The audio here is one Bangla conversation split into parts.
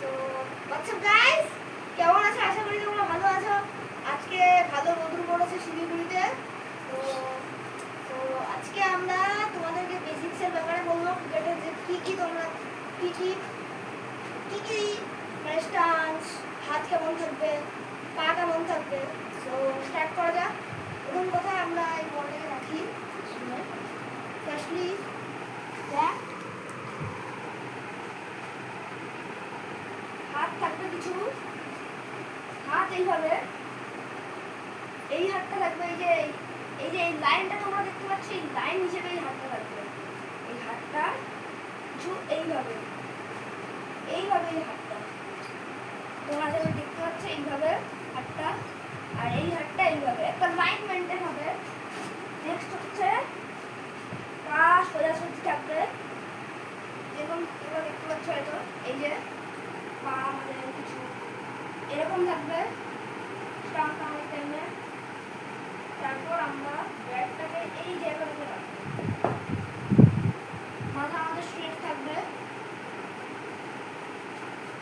তো হোয়াটসঅ্যাপ গাইস, কেমন আছো? আশা করি তোমরা ভালো আছো। আজকে ভালো রোদ পড়েছে শিলিগুড়িতে। তো তো আজকে আমরা তোমাদেরকে বেসিক্সের ব্যাপারে বলবো, ক্রিকেটের যে কি তোমরা কি কি কি কি মানে স্টান্স, হাত কেমন থাকবে, পা কেমন থাকবে। তো স্টার্ট করা যাক। প্রথম কথা আমরা এই বলটাকে রাখি। ফার্স্টলি ব্যাক, হাত থাকবে কিছু, হাত এইভাবে, এই হাতটা থাকবে, এই যে এই লাইনটা তোমরা দেখতে পাচ্ছ, এই লাইন হিসেবে এই হাতটা থাকবে। এই হাতটা কিছু এইভাবে এইভাবে এই হাতটা তোমরা যেভাবে দেখতে পাচ্ছ, এইভাবে হাতটা, আর এই হাতটা এইভাবে একটা লাইন মেনটেন হবে। নেক্সট হচ্ছে পা সোজাসুজি থাকবে, যেরকম তোমরা দেখতে পাচ্ছ হয়তো, এই যে পা আমাদের কিছু এরকম থাকবে স্টাম্প টানার টাইমে। তারপর আমরা ব্যাটটাকে এই জায়গাটাতে রাখবো, মাথা আমাদের স্ট্রেট থাকবে।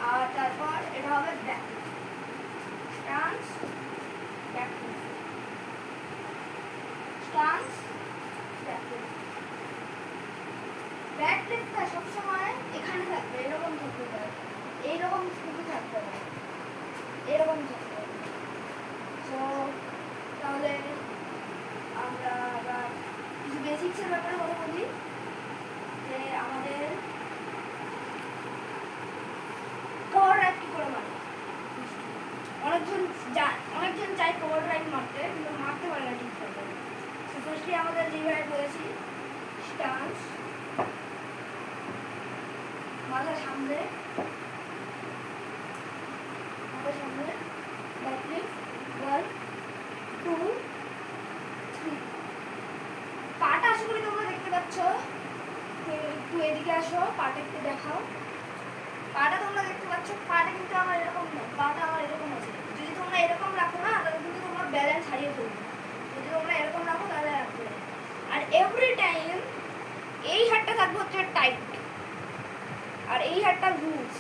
আর তারপর এটা হবে back stance, back stance, back back লেগটা সবসময় এখানে থাকবে, এরকম থাকবে, এইরকম কিন্তু থাকবে না, এরকম থাকবে। তো তাহলে আমরা আবার কিছু বেসিক্সের ব্যাপারে কথা বলি, যে আমাদের কভার ড্রাইভ কি করে মারে। অনেকজন চায় কভার ড্রাইভ মারতে, কিন্তু মারতে পারে না ঠিকভাবে। তো ফার্স্টলি আমাদের যেভাবে বলেছি, স্টান্স, মাথা সামনে, ব্যাক লিফট, 1 2 3। পাটা আশা করি তোমরা দেখতে পাচ্ছ। একটু এদিকে আসো, পাটা একটু দেখাও। পাটা তোমরা দেখতে পাচ্ছ, পাটা কিন্তু আমার এরকম না, পাটা আমার এরকম আছে। যদি তোমরা এরকম রাখো না, তাহলে কিন্তু তোমরা ব্যালেন্স হারিয়ে ফেলবে। যদি তোমরা এরকম রাখো তাহলে রাখবে। আর এভরি টাইম এই হাতটা থাকবে হচ্ছে টাইট, আর এই হাতটা লুজ।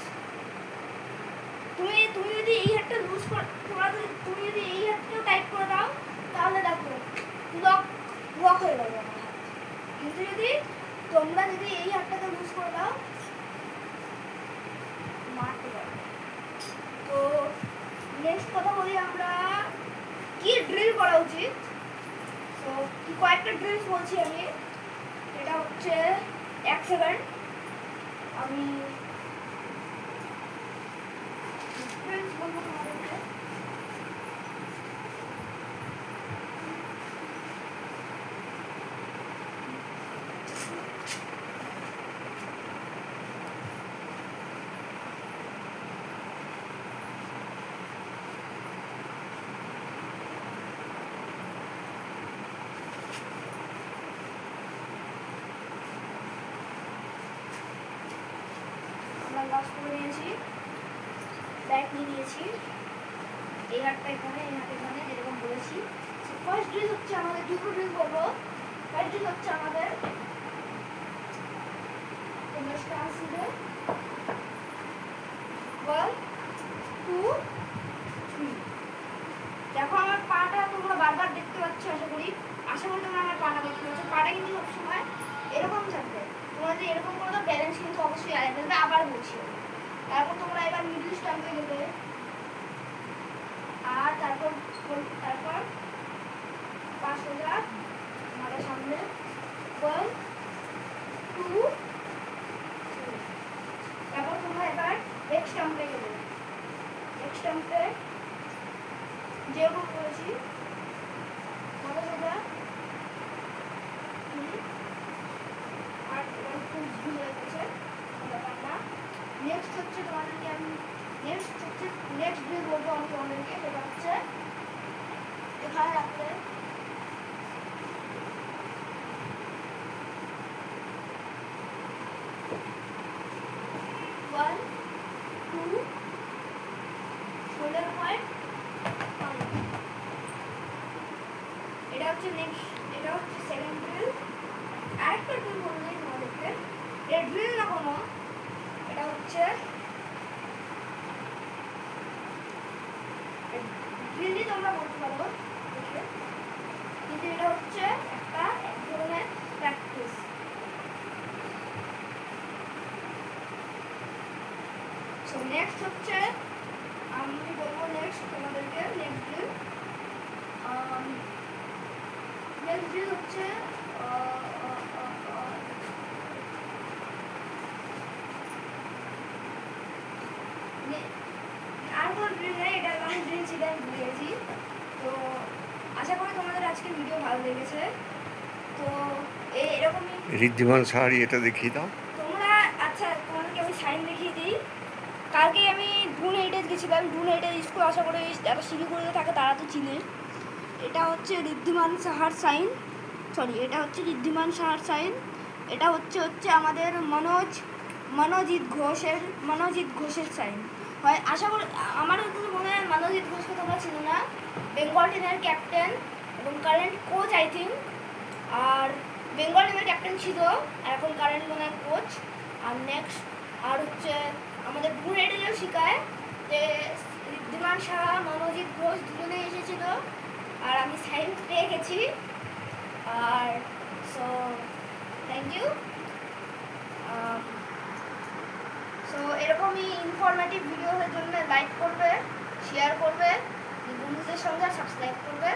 তুমি যদি এই হাতটা লুজ তুমি যদি এই হাতটাও টাইট করে দাও, তাহলে দেখো লক হয়ে যাবে আমার হাত। কিন্তু তোমরা যদি এই হাতটাকে লুজ করে দাও, মারতে পারবে। তো নেক্সট কথা বলি, আমরা কি ড্রিল করা উচিত। তো কয়েকটা ড্রিলস বলছি আমি। এটা হচ্ছে 1 সেকেন্ড, আমি ড্রিলস বলবো তোমাদেরকে। লস করে নিয়েছি, ব্যাক নিয়ে নিয়েছি, এই হাতটা এখানে, এই হাত এখানে, যেরকম বলেছি। ফার্স্ট ড্রিল হচ্ছে আমাদের, দুটো ড্রিল করবো। ফার্স্ট ড্রিল হচ্ছে আমাদের স্টান্স নিবে, 1 2 3। দেখো আমার পাটা তোমরা বারবার দেখতে পাচ্ছ, আশা করি তোমরা আমার পাটা দেখতে পাচ্ছ। পাটা কিন্তু সবসময় এরকম থাকবে। তোমরা যদি এরকম করো তো ব্যালেন্স কিন্তু অবশ্যই আগে ফেলবে। আবার বলছি, তারপর তোমরা এবার মিডল স্টাম্পে গেলে, আর তারপর পা সোজা, মাথা সামনে, 1 2 3। তারপর তোমরা এবার লেগ স্টাম্পে গেলে, লেগ স্টাম্পে যেরকম করেছি, মাথা সোজা, আর খুব ভুল হয়ে গেছে ব্যাপারটা। নেক্সট হচ্ছে তোমাদেরকে আমি নেক্সট ড্রিল বলবো আমি তোমাদেরকে। সেটা হচ্ছে এখানে রাখলে, শোল্ডার পয়েন্ট, এটা হচ্ছে নেক্সট, এটা হচ্ছে সেকেন্ড ড্রিল। আরেকটা ড্রিল বললেই তোমাদেরকে, এটা ড্রিল না কোনো, এটা হচ্ছে ড্রিলই তোমরা বলতে পারো, কিন্তু এটা হচ্ছে একটা এক ধরনের প্র্যাকটিস। সো নেক্সট হচ্ছে আমি বলবো নেক্সট তোমাদেরকে নেক্সট ড্রিল হচ্ছে আর কোনো ড্রিল নেই, এটা লাস্ট ড্রিল ছিল, আমি ভুলে গেছি। তো আশা করি তোমাদের আজকের ভিডিও ভালো লেগেছে। তো এরকমই ঋদ্ধিমান শাড়ি এটা দেখিয়ে দাও তোমরা। আচ্ছা তোমাদেরকে আমি সাইন দেখিয়ে দিই। কালকে আমি ড্রোন হেরিটেজ গেছিলাম, ড্রোন হেরিটেজ স্কুল, আশা করি যারা শিলিগুড়িতে থাকে তারা তো চিনে। এটা হচ্ছে ঋদ্ধিমান সাহার সাইন, সরি এটা হচ্ছে ঋদ্ধিমান সাহার সাইন। এটা হচ্ছে আমাদের মনোজিৎ ঘোষের সাইন হয়, আশা করি। আমার মনে হয় মনোজিৎ ঘোষকে তোমরা চিনো না, বেঙ্গল টিমের ক্যাপ্টেন এবং কারেন্ট কোচ আই থিঙ্ক। আর বেঙ্গল টিমের ক্যাপ্টেন ছিল, আর এখন কারেন্ট মনে হয় কোচ। আর নেক্সট আর হচ্ছে আমাদের ড্রোন হেরিটেজও শেখায়, যে ঋদ্ধিমান সাহা মনোজিৎ ঘোষ দুজনে এসেছিল, আর আমি সাইন পেয়ে গেছি। আর সো থ্যাংক ইউ। সো এরকমই ইনফরমেটিভ ভিডিওর জন্য লাইক করবে, শেয়ার করবে, বন্ধুদের সঙ্গে সাবস্ক্রাইব করবে।